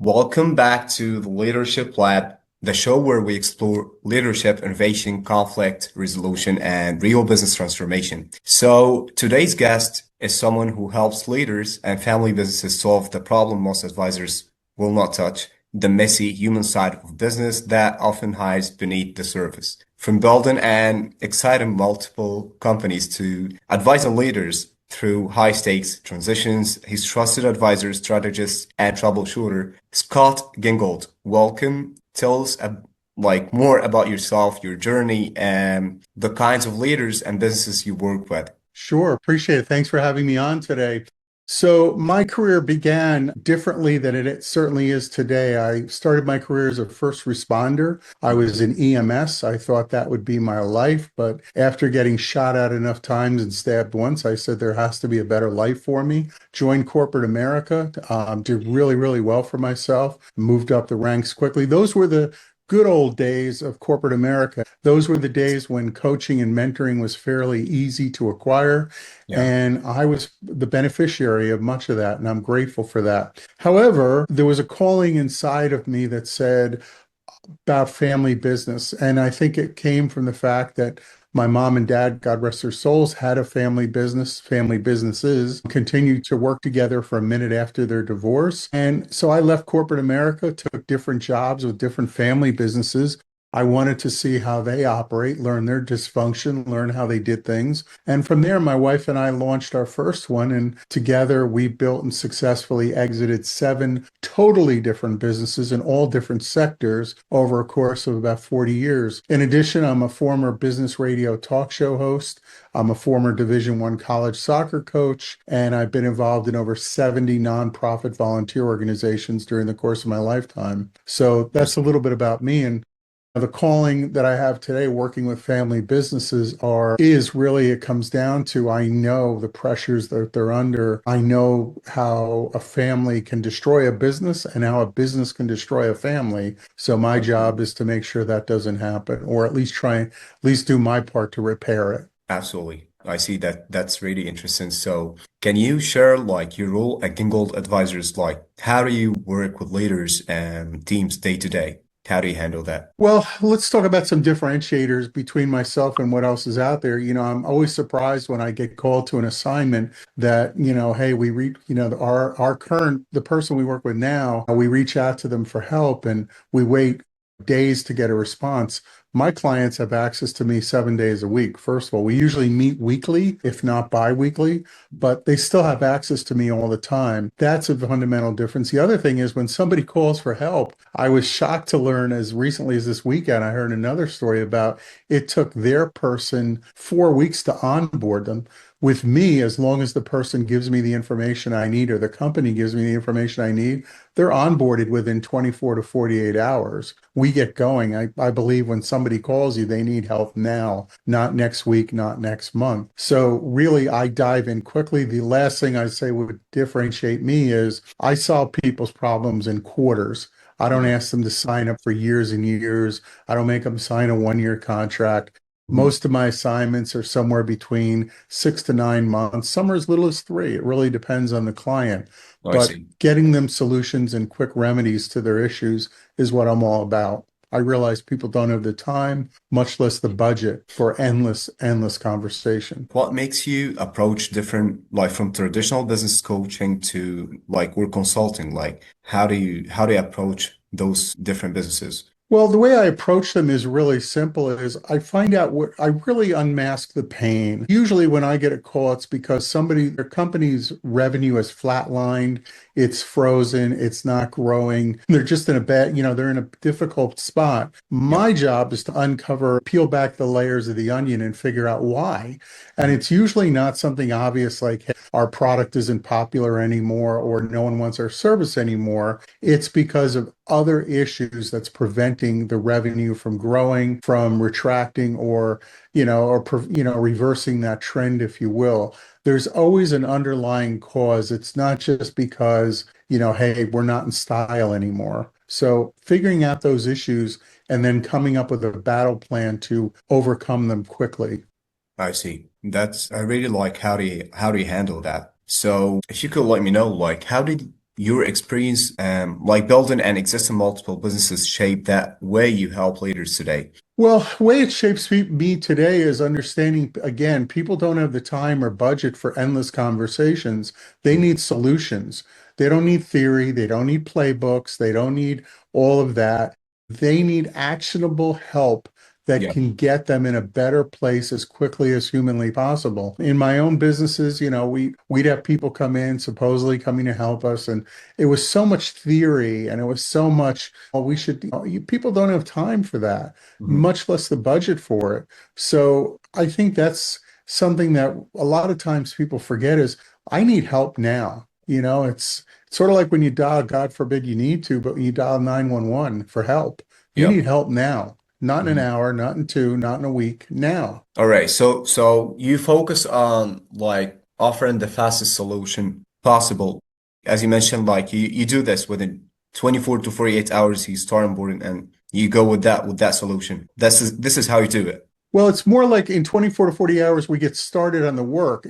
Welcome back to the Leadership Lab, the show where we explore leadership, innovation, conflict resolution, and real business transformation. So today's guest is someone who helps leaders and family businesses solve the problem most advisors will not touch, the messy human side of business that often hides beneath the surface. From building and exciting multiple companies to advising leaders through high stakes transitions, his trusted advisor, strategist, and troubleshooter, Scott Gingold. Welcome. Tell us more about yourself, your journey, and the kinds of leaders and businesses you work with. Sure, appreciate it. Thanks for having me on today. So, my career began differently than it certainly is today. I started my career as a first responder. I was in EMS. I thought that would be my life, but after getting shot at enough times and stabbed once, I said there has to be a better life for me. Joined corporate America, did really, really well for myself, moved up the ranks quickly. Those were the good old days of corporate America. Those were the days when coaching and mentoring was fairly easy to acquire. Yeah. And I was the beneficiary of much of that, and I'm grateful for that. However, there was a calling inside of me that said about family business. And I think it came from the fact that my mom and dad, God rest their souls, had a family business, family businesses, continued to work together for a minute after their divorce. And so I left corporate America, took different jobs with different family businesses. I wanted to see how they operate, learn their dysfunction, learn how they did things. And from there, my wife and I launched our first one. And together we built and successfully exited seven totally different businesses in all different sectors over a course of about 40 years. In addition, I'm a former business radio talk show host. I'm a former Division I college soccer coach, and I've been involved in over 70 nonprofit volunteer organizations during the course of my lifetime. So that's a little bit about me. And the calling that I have today working with family businesses is really, it comes down to, I know the pressures that they're under. I know how a family can destroy a business and how a business can destroy a family. So my job is to make sure that doesn't happen, or at least do my part to repair it. Absolutely. I see that that's really interesting. So can you share your role at Gingold Advisors? How do you work with leaders and teams day to day? How do you handle that? Well, let's talk about some differentiators between myself and what else is out there. I'm always surprised when I get called to an assignment that, hey, we reach, the person we work with now, we reach out to them for help and we wait days to get a response. My clients have access to me 7 days a week. First of all, we usually meet weekly, if not bi-weekly, but they still have access to me all the time. That's a fundamental difference. The other thing is when somebody calls for help, I was shocked to learn as recently as this weekend, I heard another story about it took their person 4 weeks to onboard them. With me, as long as the person gives me the information I need or the company gives me the information I need, they're onboarded within 24 to 48 hours. We get going. I believe when somebody calls you, they need help now, not next week, not next month. So really, I dive in quickly. The last thing I say would differentiate me is I solve people's problems in quarters. I don't Yeah. ask them to sign up for years and years. I don't make them sign a 1 year contract. Mhm. Most of my assignments are somewhere between 6 to 9 months. Some are as little as three. It really depends on the client. I But see. getting them solutions and quick remedies to their issues is what I'm all about. I realize people don't have the time, much less the budget for endless, endless conversation. What makes you approach different, from traditional business coaching to work consulting? How do you approach those different businesses? Well, the way I approach them is really simple is I find out what I really unmask the pain. Usually when I get a call, it's because their company's revenue is flatlined, it's frozen, it's not growing. They're just in a they're in a difficult spot. Yeah. My job is to peel back the layers of the onion and figure out why. And it's usually not something obvious like, hey, our product isn't popular anymore or no one wants our service anymore. It's because of other issues that's preventing the revenue from growing, from retracting, or reversing that trend, if you will. There's always an underlying cause. It's not just because, hey, we're not in style anymore. So figuring out those issues and then coming up with a battle plan to overcome them quickly. I see. I really like how do you handle that? So if you could let me know, how did your experience, like building and existing multiple businesses shape that way you help leaders today? Well, the way it shapes me today is understanding, again, people don't have the time or budget for endless conversations. They Mhm. need solutions. They don't need theory. They don't need playbooks. They don't need all of that. They need actionable help that Yeah. can get them in a better place as quickly as humanly possible. In my own businesses, we'd have people come in, supposedly coming to help us, and it was so much theory and it was so much, oh, we should, people don't have time for that, Mhm. much less the budget for it. So I think that's something that a lot of times people forget is I need help now. It's sort of like when you dial, God forbid you need to, but when you dial 911 for help, you Yeah. need help now, not in an Mhm. hour, not in two, not in a week, now. All right. So you focus on like offering the fastest solution possible. As you mentioned, like you do this within 24 to 48 hours, you start onboarding and you go with that solution. This is how you do it. Well, it's more like in 24 to 40 hours, we get started on the work.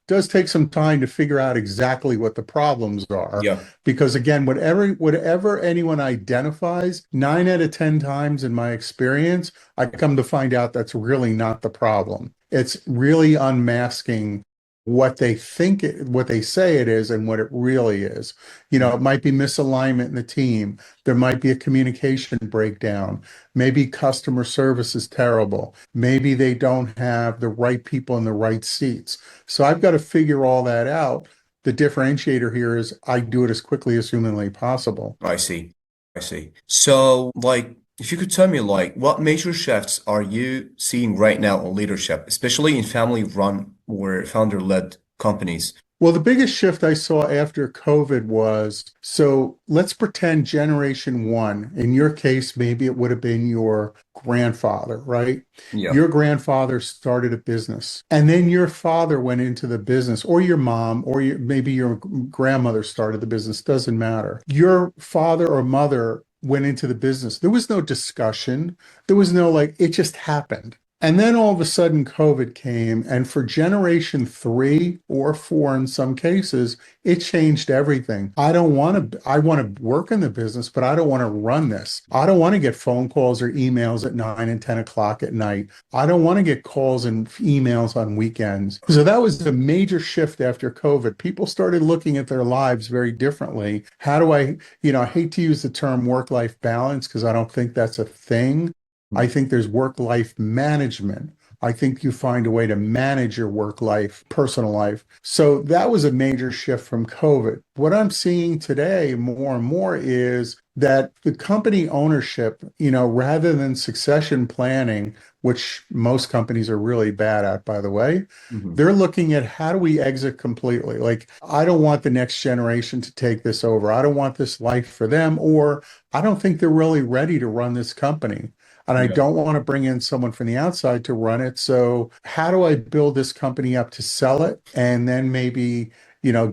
Does take some time to figure out exactly what the problems are. Yeah. Because again, whatever anyone identifies, 9 out of 10 times in my experience, I come to find out that's really not the problem. It's really unmasking what they say it is and what it really is. It might be misalignment in the team. There might be a communication breakdown. Maybe customer service is terrible. Maybe they don't have the right people in the right seats. So I've got to figure all that out. The differentiator here is I do it as quickly as humanly possible. I see. I see. So, like, if you could tell me, like, what major shifts are you seeing right now in leadership, especially in family-run or founder-led companies? Well, the biggest shift I saw after COVID was, so let's pretend generation one. In your case, maybe it would have been your grandfather, right? Yeah. Your grandfather started a business, and then your father went into the business, or your mom, or maybe your grandmother started the business, doesn't matter. Your father or mother went into the business. There was no discussion. There was no like, it just happened. And then all of a sudden, COVID came, and for generation three or four in some cases, it changed everything. I want to work in the business, but I don't want to run this. I don't want to get phone calls or emails at 9 and 10 o'clock at night. I don't want to get calls and emails on weekends. So that was a major shift after COVID. People started looking at their lives very differently. How do I hate to use the term work-life balance because I don't think that's a thing. I think there's work-life management. I think you find a way to manage your work life, personal life. So that was a major shift from COVID. What I'm seeing today more and more is that the company ownership, rather than succession planning, which most companies are really bad at, by the way, Mhm. they're looking at how do we exit completely? Like, I don't want the next generation to take this over. I don't want this life for them, or I don't think they're really ready to run this company. And I Yeah. don't want to bring in someone from the outside to run it. So how do I build this company up to sell it and then maybe,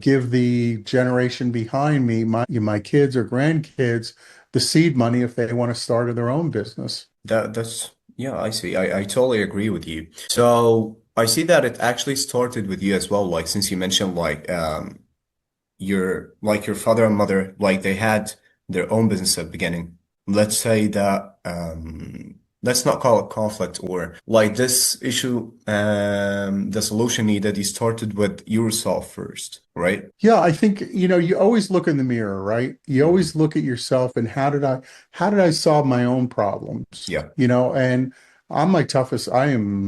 give the generation behind me, my kids or grandkids, the seed money if they want to start their own business? That's yeah, I see. I totally agree with you. So I see that it actually started with you as well. Like since you mentioned your father and mother, like they had their own business at the beginning. Let's say that let's not call it conflict or like this issue, the solution needed, you started with yourself first, right? Yeah, I think, you always look in the mirror, right? You Mhm. always look at yourself and how did I solve my own problems? Yeah. And I am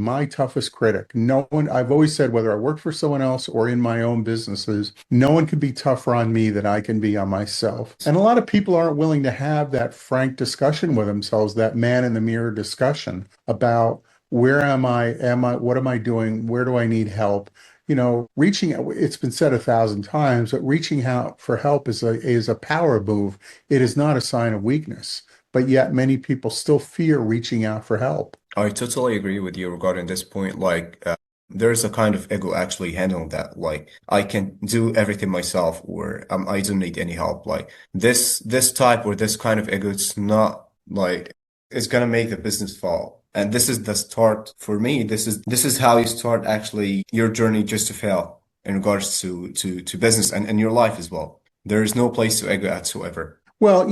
my toughest critic. No one, I've always said, whether I work for someone else or in my own businesses, no one can be tougher on me than I can be on myself. And a lot of people aren't willing to have that frank discussion with themselves, that man in the mirror discussion about where what am I doing? Where do I need help? Reaching out, it's been said 1,000 times, but reaching out for help is a power move. It is not a sign of weakness, but yet many people still fear reaching out for help. I totally agree with you regarding this point. Like, there's a kind of ego actually handling that. Like, I can do everything myself, or I don't need any help. Like this type or this kind of ego, it's not like it's gonna make the business fall. And this is the start for me. This is how you start actually your journey just to fail in regards to business and your life as well. There is no place to ego whatsoever. Well,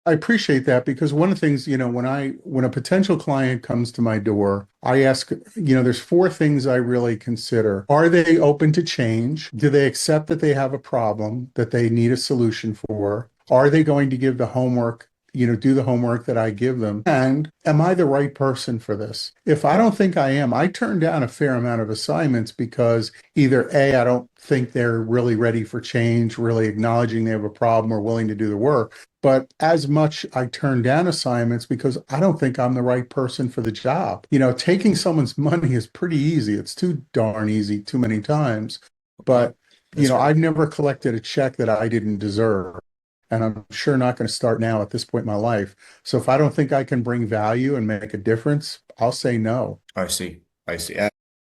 I appreciate that because one of the things, when a potential client comes to my door, I ask, there's four things I really consider. Are they open to change? Do they accept that they have a problem that they need a solution for? Are they going to give the homework, do the homework that I give them? And am I the right person for this? If I Yeah. don't think I am, I turn down a fair amount of assignments because either A, I don't think they're really ready for change, really acknowledging they have a problem or willing to do the work. But as much I turn down assignments because I don't think I'm the right person for the job. Taking someone's money is pretty easy. It's too darn easy too many times. Yeah, But, that's right. I've never collected a check that I didn't deserve. And I'm sure not going to start now at this point in my life. So if I don't think I can bring value and make a difference, I'll say no. I see. I see.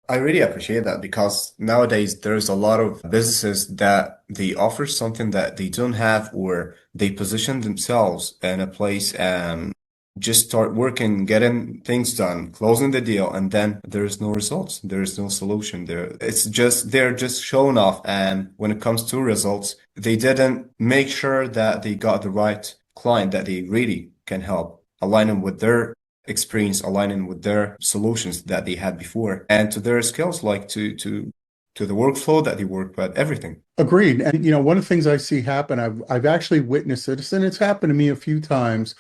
I really appreciate that because nowadays there's a lot of businesses that they offer something that they don't have, or they position themselves in a place and just start working, getting things done, closing the deal, and then there's no results. There's no solution there. It's just they're just showing off. And when it comes to results, they didn't make sure that they got the right client that they really can help, align them with their experience, aligning with their solutions that they had before and to their skills, like to the workflow that they work with, everything. Agreed. And one of the things I see happen, I've actually witnessed this, and it's happened to me a few times,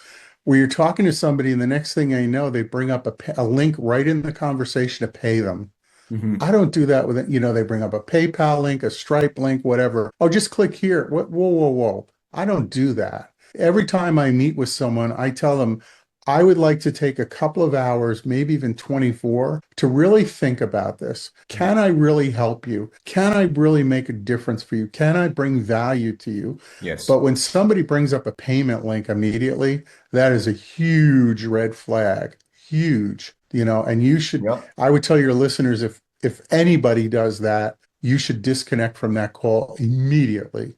where you're talking to somebody, and the next thing I know, they bring up a link right in the conversation to pay them. Hmm. I don't do that with it. They bring up a PayPal link, a Stripe link, whatever. Oh, just click here. What? Whoa, whoa, whoa. I don't do that. Every time I meet with someone, I tell them I would like to take a couple of hours, maybe even 24, to really think about this. Can I really help you? Can I really make a difference for you? Can I bring value to you? Yes. But when somebody brings up a payment link immediately, that is a huge red flag. Huge, and Yeah. I would tell your listeners, if anybody does that, you should disconnect from that call immediately.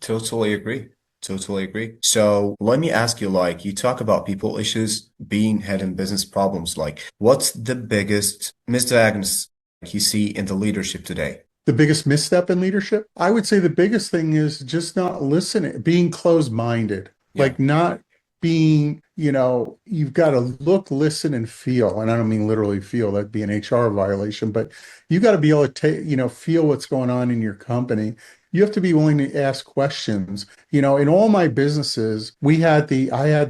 Totally agree. Totally agree. So let me ask you, like, you talk about people issues being hidden business problems. Like, what's the biggest misdiagnosis you see in the leadership today? The biggest misstep in leadership, I would say the biggest thing is just not listening, being closed-minded, Yeah. like not being, you've got to look, listen, and feel. And I don't mean literally feel, that'd be an HR violation, but you got to be able to take, feel what's going on in your company. You have to be willing to ask questions. In all my businesses, I had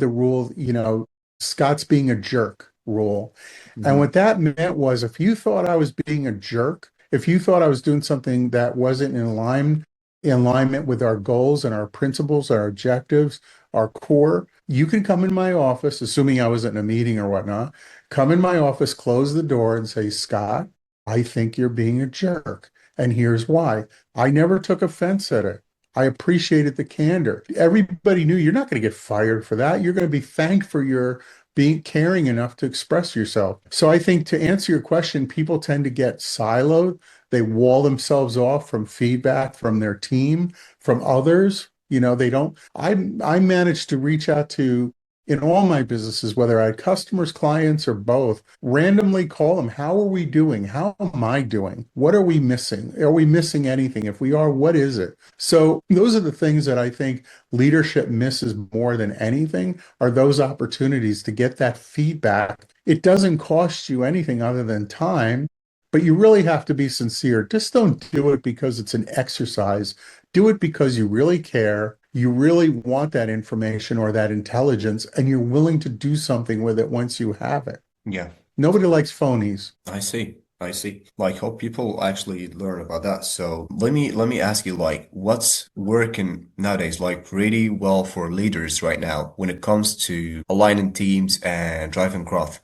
the rule, Scott's being a jerk rule. And Hmm. what that meant was if you thought I was being a jerk, if you thought I was doing something that wasn't in alignment with our goals and our principles, our objectives, our core, you can come in my office, assuming I was in a meeting or whatnot, come in my office, close the door and say, Scott, I think you're being a jerk. And here's why. I never took offense at it. I appreciated the candor. Everybody knew you're not going to get fired for that. You're going to be thanked for your being caring enough to express yourself. So I think to answer your question, people tend to get siloed. They wall themselves off from feedback from their team, from others. They don't. I managed to reach out to in all my businesses, whether I had customers, clients, or both, randomly call them. How are we doing? How am I doing? What are we missing? Are we missing anything? If we are, what is it? So those are the things that I think leadership misses more than anything are those opportunities to get that feedback. It doesn't cost you anything other than time, but you really have to be sincere. Just don't do it because it's an exercise. Do it because you really care. You really want that information or that intelligence, and you're willing to do something with it once you have it. Yeah. Nobody likes phonies. I see. I see. Like, hope people actually learn about that. So let me ask you, like, what's working nowadays, like, really well for leaders right now when it comes to aligning teams and driving growth?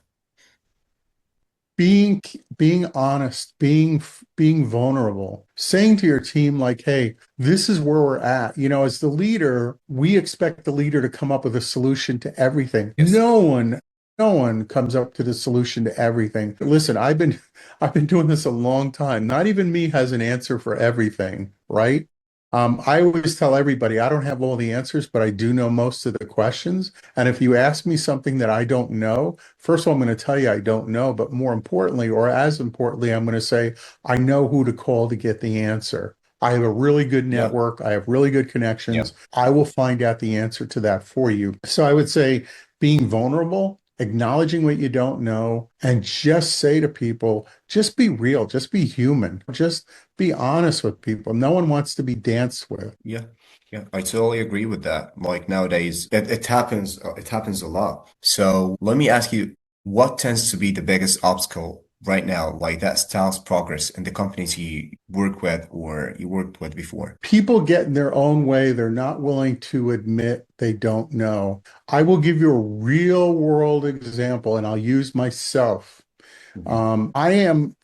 being being honest, being vulnerable, saying to your team like, hey, this is where we're at. As the leader, we expect the leader to come up with a solution to everything. Yes. No one comes up to the solution to everything. Listen, I've been doing this a long time. Not even me has an answer for everything, right? I always tell everybody I don't have all the answers, but I do know most of the questions. And if you ask me something that I don't know, first of all, I'm going to tell you I don't know, but more importantly, or as importantly, I'm going to say I know who to call to get the answer. I have a really good Yeah. network. I have really good Yeah. connections. I will find out the answer to that for you. So I would say being vulnerable, acknowledging what you don't know, and just say to people, just be real, just be human, just be honest with people. No one wants to be danced with. Yeah, yeah, I totally agree with that. Like nowadays, it happens a lot. So let me ask you, what tends to be the biggest obstacle right now, like that stops progress in the companies you work with or you worked with before? People get in their own way. They're not willing to admit they don't know. I will give you a real world example, and I'll use myself. Mhm. I am,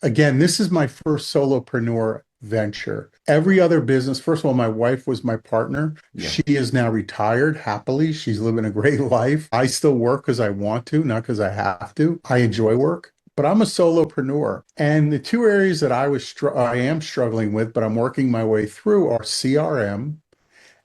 again, this is my first solopreneur venture. Every other business, first of all, my wife was my partner. Yeah, She is now retired happily. She's living a great life. I still work because I want to, not because I have to. I enjoy work. But I'm a solopreneur. And the two areas that I am struggling with, but I'm working my way through are CRM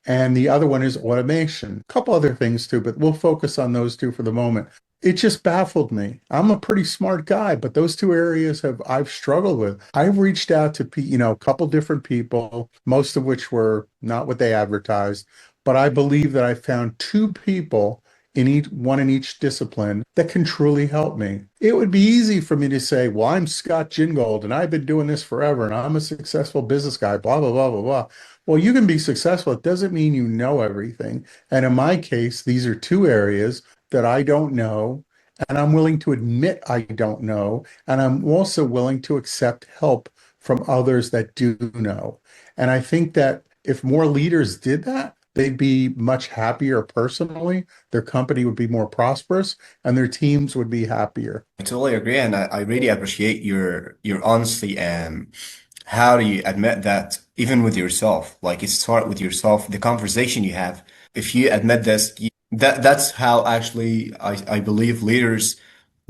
and the other one is automation. A couple other things too, but we'll focus on those two for the moment. It just baffled me. I'm a pretty smart guy, but those two areas I've struggled with. I've reached out to a couple different people, most of which were not what they advertised, but I believe that I found two people in each one in each discipline that can truly help me. It would be easy for me to say, well, I'm Scott Gingold and I've been doing this forever and I'm a successful business guy, blah, blah, blah, blah, blah. Well, you can be successful. It doesn't mean you know everything. And in my case, these are two areas that I don't know, and I'm willing to admit I don't know. And I'm also willing to accept help from others that do know. And I think that if more leaders did that, they'd be much happier personally. Their company would be more prosperous, and their teams would be happier. I totally agree, and I really appreciate your honesty and how do you admit that even with yourself. Like it start with yourself, the conversation you have. If you admit this, that's how actually I believe leaders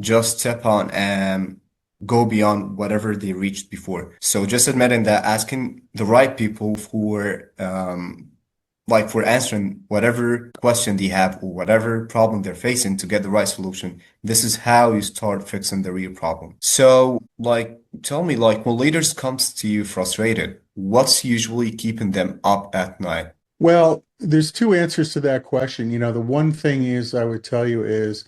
just step on and go beyond whatever they reached before. So just admitting that, asking the right people for like for answering whatever question they have or whatever problem they're facing to get the right solution. This is how you start fixing the real problem. So, like, tell me, like, when leaders comes to you frustrated, what's usually keeping them up at night? Well, there's two answers to that question. The one thing is I would tell you is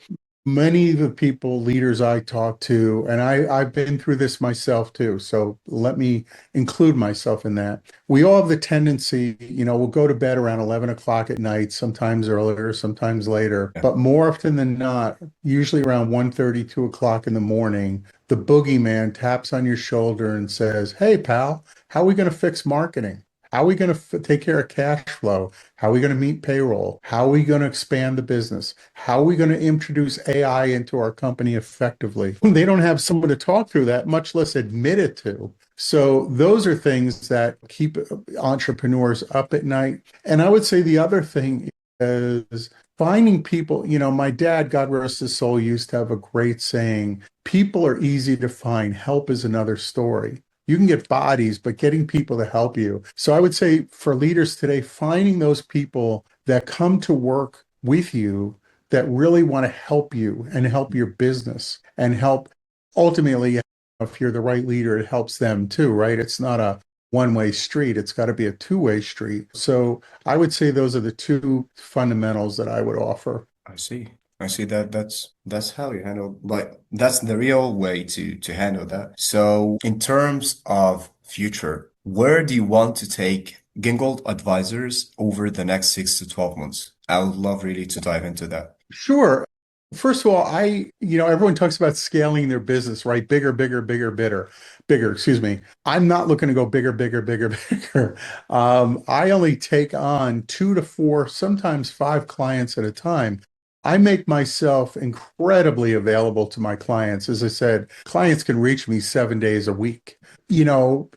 many of the people, leaders I talk to, and I've been through this myself too. So let me include myself in that. We all have the tendency, we'll go to bed around 11 o'clock at night, sometimes earlier, sometimes later, Yeah. but more often than not, usually around 1:30, 2 o'clock in the morning, the boogeyman taps on your shoulder and says, "Hey, pal, how are we going to fix marketing? How are we going to take care of cash flow? How are we going to meet payroll? How are we going to expand the business? How are we going to introduce AI into our company effectively?" They don't have someone to talk through that, much less admit it to. So those are things that keep entrepreneurs up at night. And I would say the other thing is finding people. My dad, God rest his soul, used to have a great saying, people are easy to find. Help is another story. You can get bodies, but getting people to help you. So I would say for leaders today, finding those people that come to work with you that really want to help you and help your business and help ultimately, if you're the right leader, it helps them too, right? It's not a one-way street. It's got to be a two-way street. So I would say those are the two fundamentals that I would offer. I see. I see that that's how you handle like that's the real way to handle that. So in terms of future, where do you want to take Gingold advisors over the next 6 to 12 months? I would love really to dive into that. Sure. First of all, everyone talks about scaling their business, right? Bigger, bigger, bigger, bigger, excuse me. I'm not looking to go bigger, bigger, bigger, bigger. I only take on two to four, sometimes five clients at a time. I make myself incredibly available to my clients. As I said, clients can reach me 7 days a week. You know,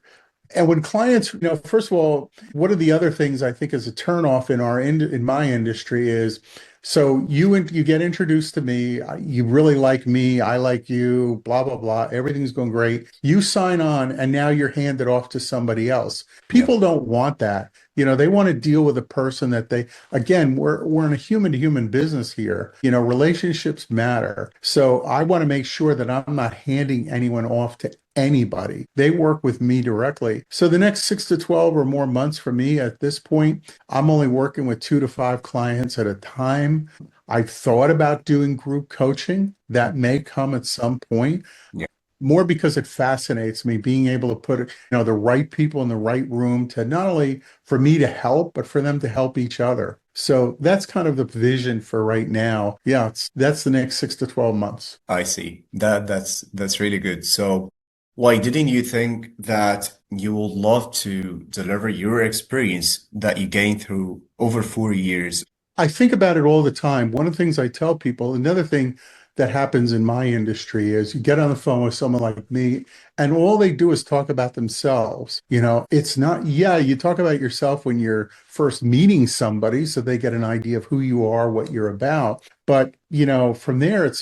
and when clients, first of all, one of the other things I think is a turnoff in my industry is, so you get introduced to me, you really like me, I like you, blah blah blah, everything's going great. You sign on, and now you're handed off to somebody else. Yeah. People don't want that. They want to deal with a person that again, we're in a human to human business here. Relationships matter. So I want to make sure that I'm not handing anyone off to anybody. They work with me directly. So the next 6 to 12 or more months for me at this point, I'm only working with 2 to 5 clients at a time. I've thought about doing group coaching. That may come at some point, Yeah, more because it fascinates me being able to put the right people in the right room to not only for me to help, but for them to help each other. So that's kind of the vision for right now. Yeah, that's the next 6 to 12 months. I see. That's really good. So, why didn't you think that you would love to deliver your experience that you gained through over 4 years? I think about it all the time. One of the things I tell people, another thing that happens in my industry is you get on the phone with someone like me, and all they do is talk about themselves. It's not, yeah, you talk about yourself when you're first meeting somebody so they get an idea of who you are, what you're about. But, from there, it's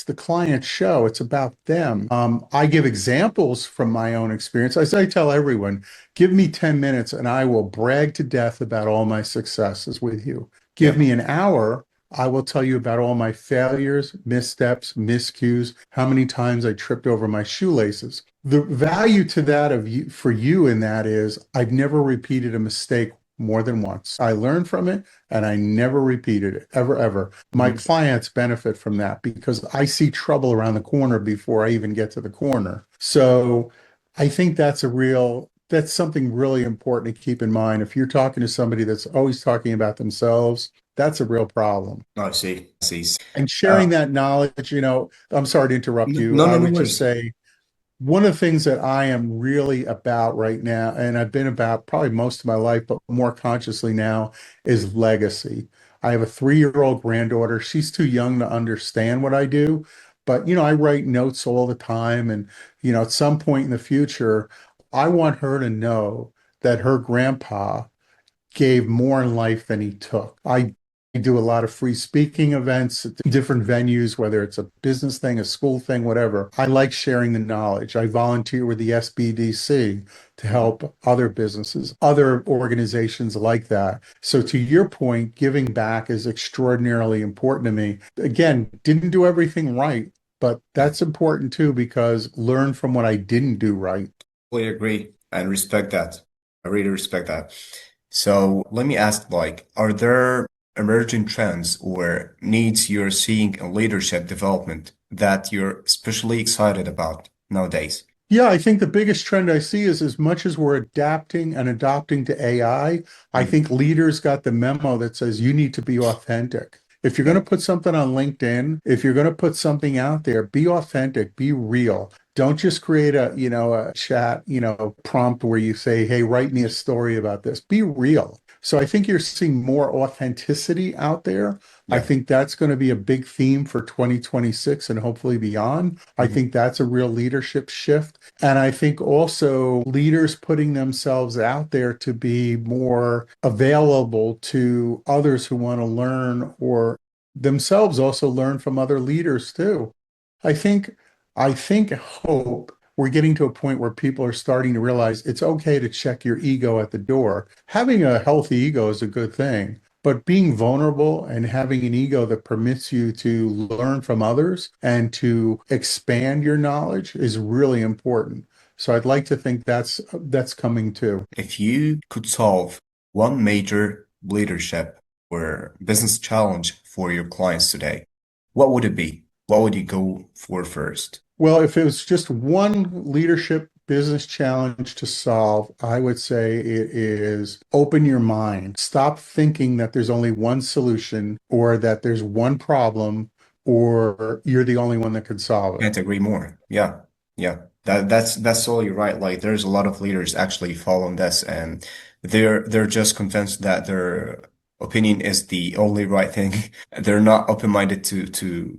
the client show. It's about them. I give examples from my own experience. As I tell everyone, give me 10 minutes and I will brag to death about all my successes with you. Give Yeah. me an hour, I will tell you about all my failures, missteps, miscues, how many times I tripped over my shoelaces. The value to that of you for you in that is I've never repeated a mistake more than once. I learned from it and I never repeated it ever, ever. My Mhm. clients benefit from that because I see trouble around the corner before I even get to the corner. So I think that's something really important to keep in mind. If you're talking to somebody that's always talking about themselves, that's a real problem. I see. I see. And Uh, sharing that knowledge, I'm sorry to interrupt you. no, no, I no would just worries. say one of the things that I am really about right now, and I've been about probably most of my life, but more consciously now, is legacy. I have a 3-year-old granddaughter. She's too young to understand what I do, but I write notes all the time. And, at some point in the future, I want her to know that her grandpa gave more in life than he took. I do a lot of free speaking events at different venues, whether it's a business thing, a school thing, whatever. I like sharing the knowledge. I volunteer with the SBDC to Mhm. help other businesses, other organizations like that. So to your point, giving back is extraordinarily important to me. Again, didn't do everything right, but Yeah, that's important too because learn from what I didn't do right. fully agree and respect that. I really respect that. So let me ask, like, are there emerging trends or needs you're seeing in leadership development that you're especially excited about nowadays? Yeah, I think the biggest trend I see is as much as we're adapting and adopting to I Mhm. think leaders got the memo that says you need to be authentic. If you're going Yeah. to put something on LinkedIn, if you're going to put something out there, be authentic, be real. Don't just create a chat, prompt where you say, "Hey, write me a story about this." Be real. So I think you're seeing more authenticity out there. I Yeah. think that's going to be a big theme for 2026 and hopefully beyond. I Mhm. think that's a real leadership shift. And I think also leaders putting themselves out there to be more available to others who want to learn or themselves also learn from other leaders too. I think, hope we're getting to a point where people are starting to realize it's okay to check your ego at the door. Having a healthy ego is a good thing, but being vulnerable and having an ego that permits you to learn from others and to expand your knowledge is really important. So I'd like to think that's coming too. If you could solve one major leadership or business challenge for your clients today, what would it be? What would you go for first? Well, if it was just one leadership business challenge to solve, I would say it is open your mind. Stop thinking that there's only one solution or that there's one problem or you're the only one that could solve it. Can't agree more. Yeah. Yeah. That's totally right. Like there's a lot of leaders actually following this and they're just convinced that their opinion is the only right thing. They're not open-minded to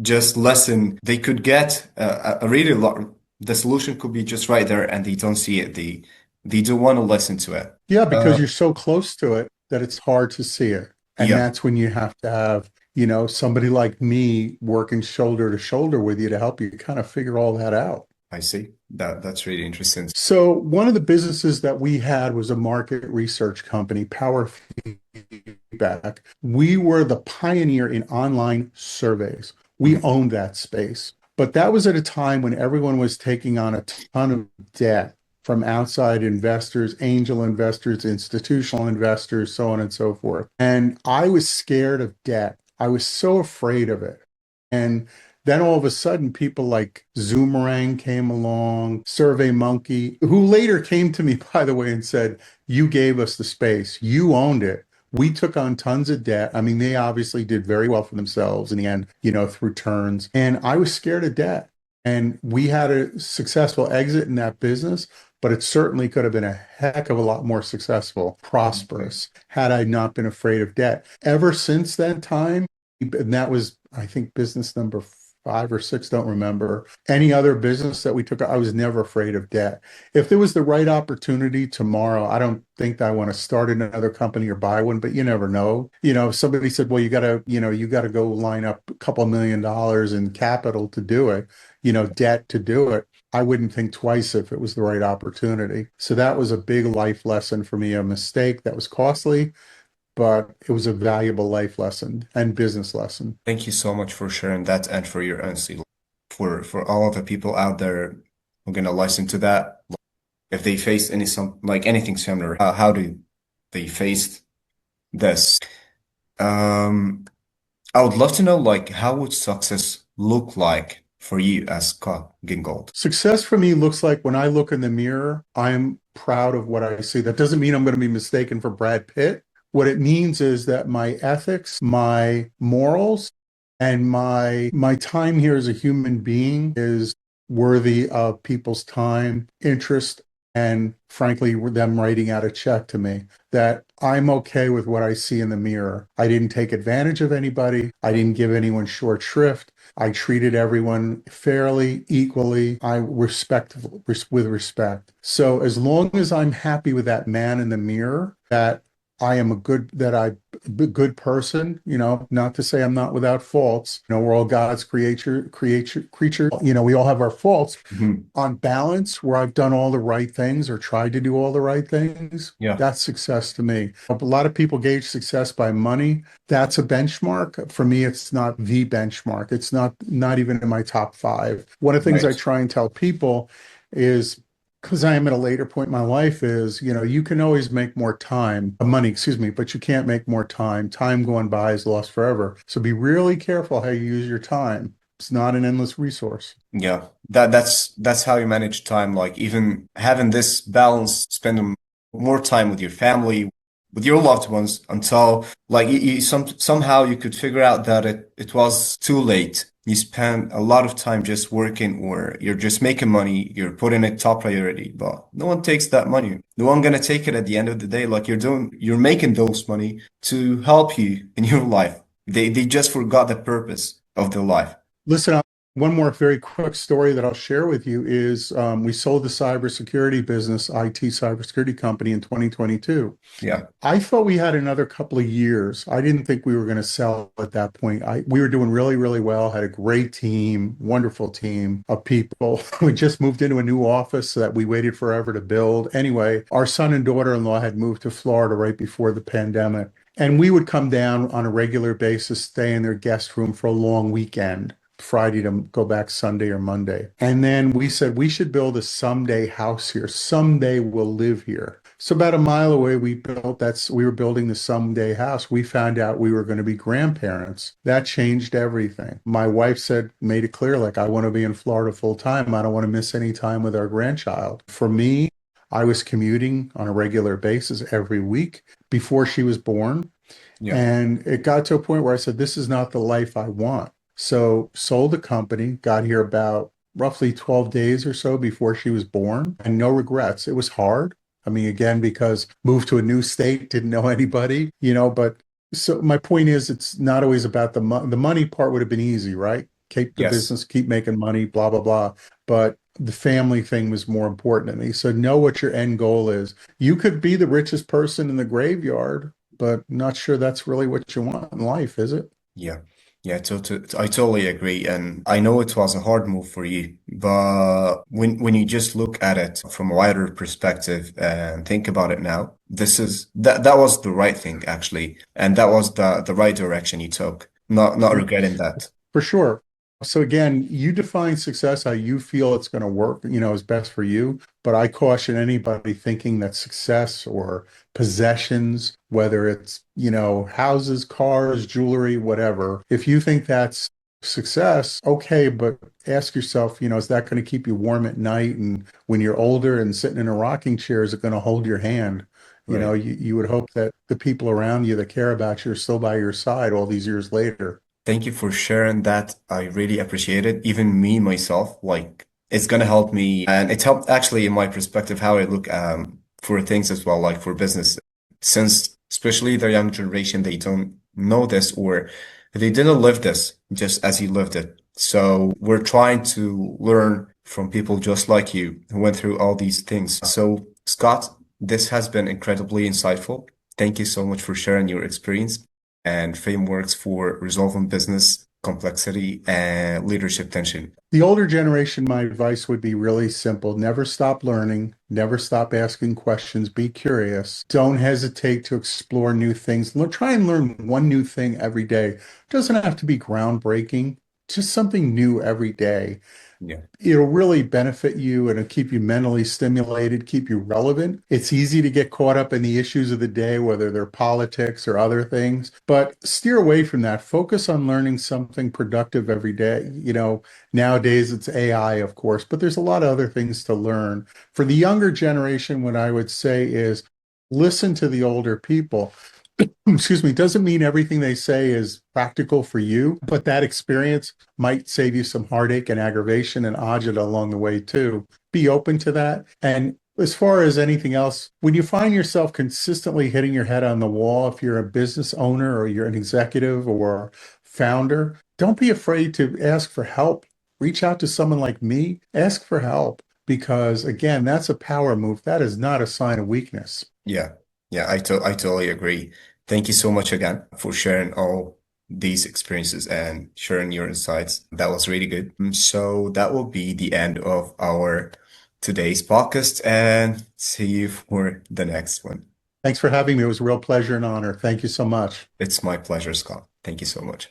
just listen. They could get a really lot. The solution could be just right there, and they don't see it. They don't want to listen to it. Yeah, because Uh, you're so close to it that it's hard to see it. And yeah, that's when you have to have, somebody like me working shoulder to shoulder with you to help you kind of figure all that out. I see. That's really interesting. So one of the businesses that we had was a market research company, Power Feedback. We were the pioneer in online surveys. We Mhm. owned that space. But that was at a time when everyone was taking on a ton of debt from outside investors, angel investors, institutional investors, so on and so forth. And I was scared of debt. I was so afraid of it. And then all of a sudden, people like Zoomerang came along, Survey Monkey, who later came to me, by the way, and said, "You gave us the space. You owned it. We took on tons of debt." I mean, they obviously did very well for themselves in the end, through turns. And I was scared of debt. And we had a successful exit in that business, but it certainly could have been a heck of a lot more successful, Okay. prosperous, had I not been afraid of debt. Ever since that time, and that was, I think, business number 5 or 6, don't remember. Any other business that we took, I was never afraid of debt. If there was the right opportunity tomorrow, I don't think that I want to start another company or buy one, but you never know. If somebody said, well, you got to go line up a couple $1 million in capital to do it, debt to do it. I wouldn't think twice if it was the right opportunity. So that was a big life lesson for me, a mistake that was costly, but it was a valuable life lesson and business lesson. Thank you so much for sharing that and for your honesty. For all of the people out there who are gonna listen to that, if they face anything similar, how do they face this? Um, I would love to know like how would success look like for you as Scott Gingold? Success for me looks like when I look in the mirror, I'm proud of what I see. That doesn't mean I'm going to be mistaken for Brad Pitt. What it means is that my ethics, my morals, and my time here as a human being is worthy of people's time, interest, and frankly, them writing out a check to me. That I'm okay with what I see in the mirror. I didn't take advantage of anybody. I didn't give anyone short shrift. I treated everyone fairly, equally. I with respect. So as long as I'm happy with that man in the mirror, that I'm a good person, not to say I'm not without faults. We're all God's creature. We all have our faults. Mhm. On balance, where I've done all the right things or tried to do all the right things, Yeah, that's success to me. A lot of people gauge success by money. That's a benchmark. For me, it's not the benchmark. It's not even in my top five. One of the things I right. try and tell people is, because I am at a later point in my life, is, you can always make more time, money, excuse me, but you can't make more time. Time going by is lost forever. So be really careful how you use your time. It's not an endless resource. Yeah, that's how you manage time. Like even having this balance, spending more time with your family, with your loved ones until like somehow you could figure out that it was too late. You spend a lot of time just working, or you're just making money. You're putting it top priority, but no one takes that money. No one gonna take it at the end of the day. Like you're making those money to help you in your life. They just forgot the purpose of their life. Listen, one more very quick story that I'll share with you is we sold the cybersecurity business, IT cybersecurity company in 2022. Yeah. I thought we had another couple of years. I didn't think we were going to sell at that point. We were doing really, really well, had a great team, wonderful team of people. We just moved into a new office that we waited forever to build. Anyway, our son and daughter-in-law had moved to Florida right before the pandemic. And we would come down on a regular basis, stay in their guest room for a long weekend. Friday to go back Sunday or Monday. And then we said we should build a someday house here. Someday we'll live here. So about a mile away, we were building the someday house. We found out we were going to be grandparents. That changed everything. My wife made it clear, like, I want to be in Florida full time. I don't want to miss any time with our grandchild. For me, I was commuting on a regular basis every week before she was born. Yeah. And it got to a point where I said, this is not the life I want. So sold the company, got here about roughly 12 days or so before she was born, and no regrets. It was hard. I mean, again, because moved to a new state, didn't know anybody, but so my point is it's not always about the money part would have been easy, right? Keep the Yes. business, keep making money, blah, blah, blah. But the family thing was more important to me. So know what your end goal is. You could be the richest person in the graveyard, but not sure that's really what you want in life, is it? Yeah. Yeah, I totally agree. And I know it was a hard move for you, but when you just look at it from a wider perspective and think about it now, that was the right thing actually. And that was the right direction you took. Not regretting that. For sure. So again, you define success how you feel it's going to work, is best for you. But I caution anybody thinking that success or possessions, whether it's, houses, cars, jewelry, whatever, if you think that's success, okay, but ask yourself, is that going to keep you warm at night? And when you're older and sitting in a rocking chair, is it going to hold your hand? Right. You would hope that the people around you that care about you are still by your side all these years later. Thank you for sharing that. I really appreciate it. Even me myself, like it's gonna help me, and it helped actually in my perspective how I look for things as well, like for business. Since especially the young generation, they don't know this or they didn't live this just as you lived it. So we're trying to learn from people just like you who went through all these things. So Scott, this has been incredibly insightful. Thank you so much for sharing your experience and frameworks for resolving business complexity and leadership tension. The older generation, my advice would be really simple. Never stop learning, never stop asking questions, be curious. Don't hesitate to explore new things. Try and learn one new thing every day. It doesn't have to be groundbreaking, just something new every day. Yeah. It'll really benefit you and it'll keep you mentally stimulated, keep you relevant. It's easy to get caught up in the issues of the day, whether they're politics or other things, but steer away from that. Focus on learning something productive every day. Nowadays it's AI, of course, but there's a lot of other things to learn. For the younger generation, what I would say is listen to the older people. Excuse me, doesn't mean everything they say is practical for you, but that experience might save you some heartache and aggravation and agita along the way too. Be open to that. And as far as anything else, when you find yourself consistently hitting your head on the wall, if you're a business owner or you're an executive or founder, don't be afraid to ask for help. Reach out to someone like me, ask for help, because again, that's a power move. That is not a sign of weakness. Yeah. Yeah, I totally agree. Thank you so much again for sharing all these experiences and sharing your insights. That was really good. So that will be the end of our today's podcast and see you for the next one. Thanks for having me. It was a real pleasure and honor. Thank you so much. It's my pleasure, Scott. Thank you so much.